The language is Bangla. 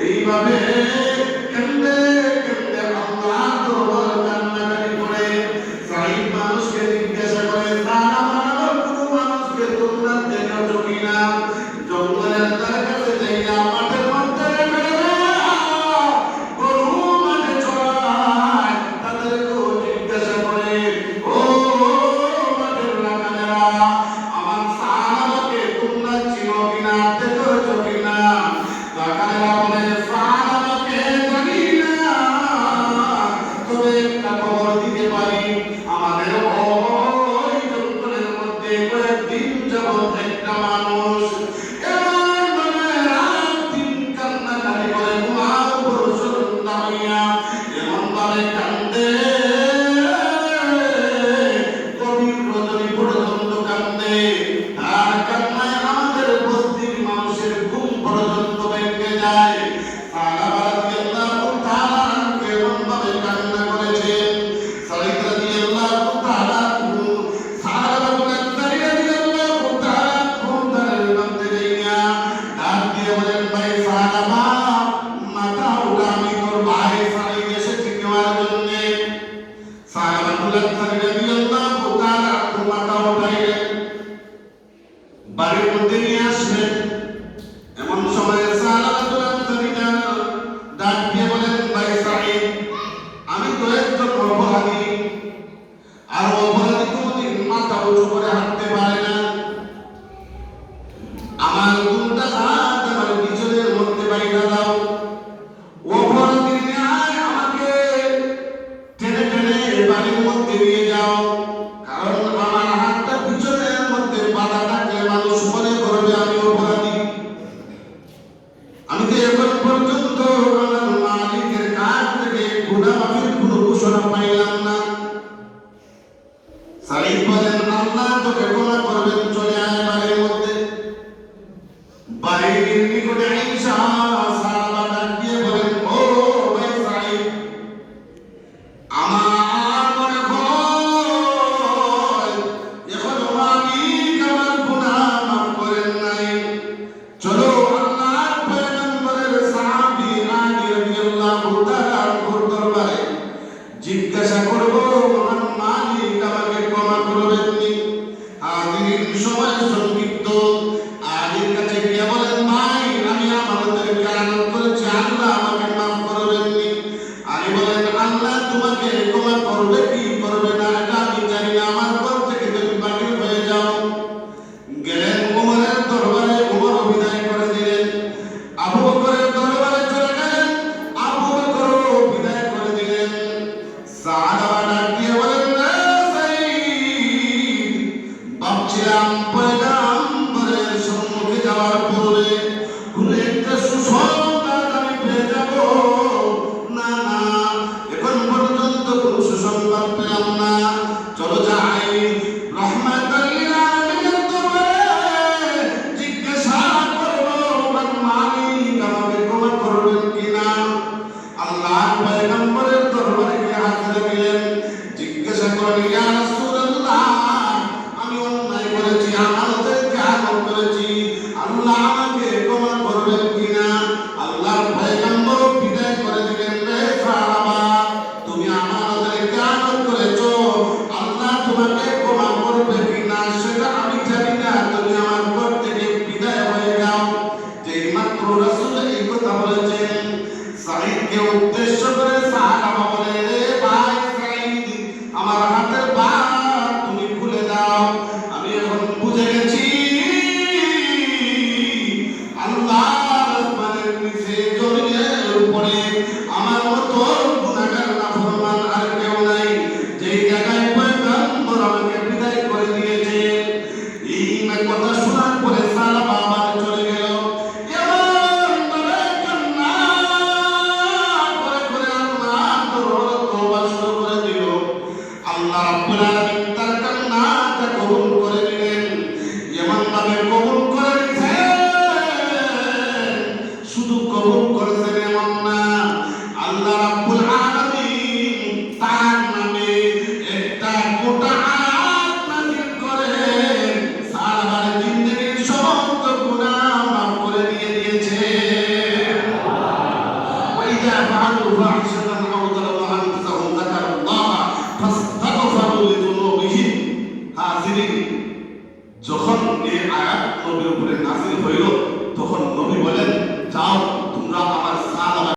এইভাবে কেন্দে কেন্দে আল্লাহ দরবারে কান্নাকাটি করে সাইদ মানুষকে জিজ্ঞাসা করে সারা মানব কোনো মানুষকে তোমরা দেখেছো কিনা জঙ্গলের তার কাছে যাইয়া মাঠের মধ্যে গরু মাঠে চড়ায় তাদেরকেও জিজ্ঞাসা করে ও মাঠের রাখালেরা আমার সাহাবাকে তোমরা চিনো কিনা দেখেছো কিনা রাখালেরা বলে সাহাবাকে জানি না তবে একটা খবর দিতে পারি আমাদের ওই জঙ্গলের মধ্যে কয়েকদিন যাবত একটা মানুষ বাড়ির মধ্যে নিয়ে আসবেন এমন সময় সাহাবাতুল আনসারীরা ডাক দিয়ে বলেন ভাই সাঈদ আমি তো একজন অপরাধী আর অপরাধী কোনদিন মাথা উঁচু করে হাঁটতে পারে না আমার দুটা হাত আমার পিছনের মধ্যে বাইরে দাও অপরাধী ন্যায় আমাকে টেনে টেনে বাড়ির মধ্যে নিয়ে যাও কারণ আমার হাতটা পিছনের মধ্যে বাঁধা থাকলে মানুষ মনে করবে আমি অপরাধী আমি তো এখন পর্যন্ত আমার মালিকের কাছ থেকে গুনাহের কোনো ঘোষণা পাইলাম না সাঈদ বলেন আল্লাহ তোকে ক্ষমা করবেন চলে আয় বাড়ির মধ্যে বাড়ির নিকটে আইসা সাহাবা ডাক দিয়ে বলেন ও ভাই সাঈদ আমার মনে হয় এখনো মালিক আমার গুনাহ মাফ করেন নাই চলো আল্লাহর পয়গম্বরের সাহাবী আলী রাদিয়াল্লাহু তাআলা আনহুর দরবারে জিজ্ঞাসা করব মহান মালিক আমাকে ক্ষমা করবেন নি আদিন সময় সংক্ষিপ্ত আলীর কাছে গিয়ে বলেন ভাই আমি আমাদের কারণ করেছি আল্লাহ আমাকে মাফ করবেন নি আলী বলেন আল্লাহ তোমাকে ক্ষমা করবে কি করবে না এটা আমি জানি না আমার ঘর থেকে তুমি বাহির হয়ে যাও গেলেন ওমরের দরবারে ওমর বিদায় করে দিলেন আবু বকরের দরবারে চলে গেলেন আবু বকরও বিদায় করে দিলেন সাহাবা ডাক দিয়ে বলেন রে সাঈদ ভাবছিলাম পয়গম্বরের সম্মুখে যাওয়ার পূর্বে কোনো একটা সুসংবাদ আমি পেয়ে যাব না না এখন পর্যন্ত কোনো সুসংবাদ পেলাম না চলো যাই রহমাতুল লিল আলামিনের দরবারে জিজ্ঞাসা করব আমার মালিক আমাকে ক্ষমা করবেন কিনা আল্লাহর পয়গম্বরের দরবারে গিয়ে হাজির হলেন জিজ্ঞাসা করলেন ইয়া রাসূলুল্লাহ আমি অন্যায় করেছি আমাদের ত্যাগ করেছি আল্লাহ আমাকে ক্ষমা করবেন কিনা আল্লাহর পয়গম্বর বিদায় করে দিলেন রে সাহাবা তুমি আমাদের ত্যাগ করেছো আল্লাহ তোমাকে ক্ষমা করবে কিনা সেটা আমি জানি না তুমি আমার ঘর থেকে বিদায় হয়ে যাও যেই মাত্র রাসূল এই কথা বলেছেন সাঈদকে উদ্দেশ্য করে সাহাবা বলে রে ভাই সাঈদ আমার হাতের বাঁধ তুমি খুলে দাও আমি এখন বুঝে গেছি আল্লাহর আসমানের নিচে জমিনের উপরে আমার মতো গুনাহগার নাফরমান আর কেউ নাই যেই জায়গায় পয়গম্বর আমাকে বিদায় করে দিয়েছে এই কথা শোনার পরে সাহাবা আবার চলে গেল এমন ভাবে কান্না করে করে আল্লাহ তওবা শুরু করে দিল আল্লাহ রাব্বুল আলামিন তার কান্নাটা কবুল করে নিলেন এমন ভাবে কবুল করে নিয়েছেন শুধু কবুল করেছেন এমন না আল্লাহ রাব্বুল আলামিন তার নামে একটা গোটা আয়াত নাযিল করে সাহাবার জিন্দেগীর সমস্ত গুনাহ মাফ করে দিয়ে দিয়েছে ইযা ফাআলু ফাহিশাতান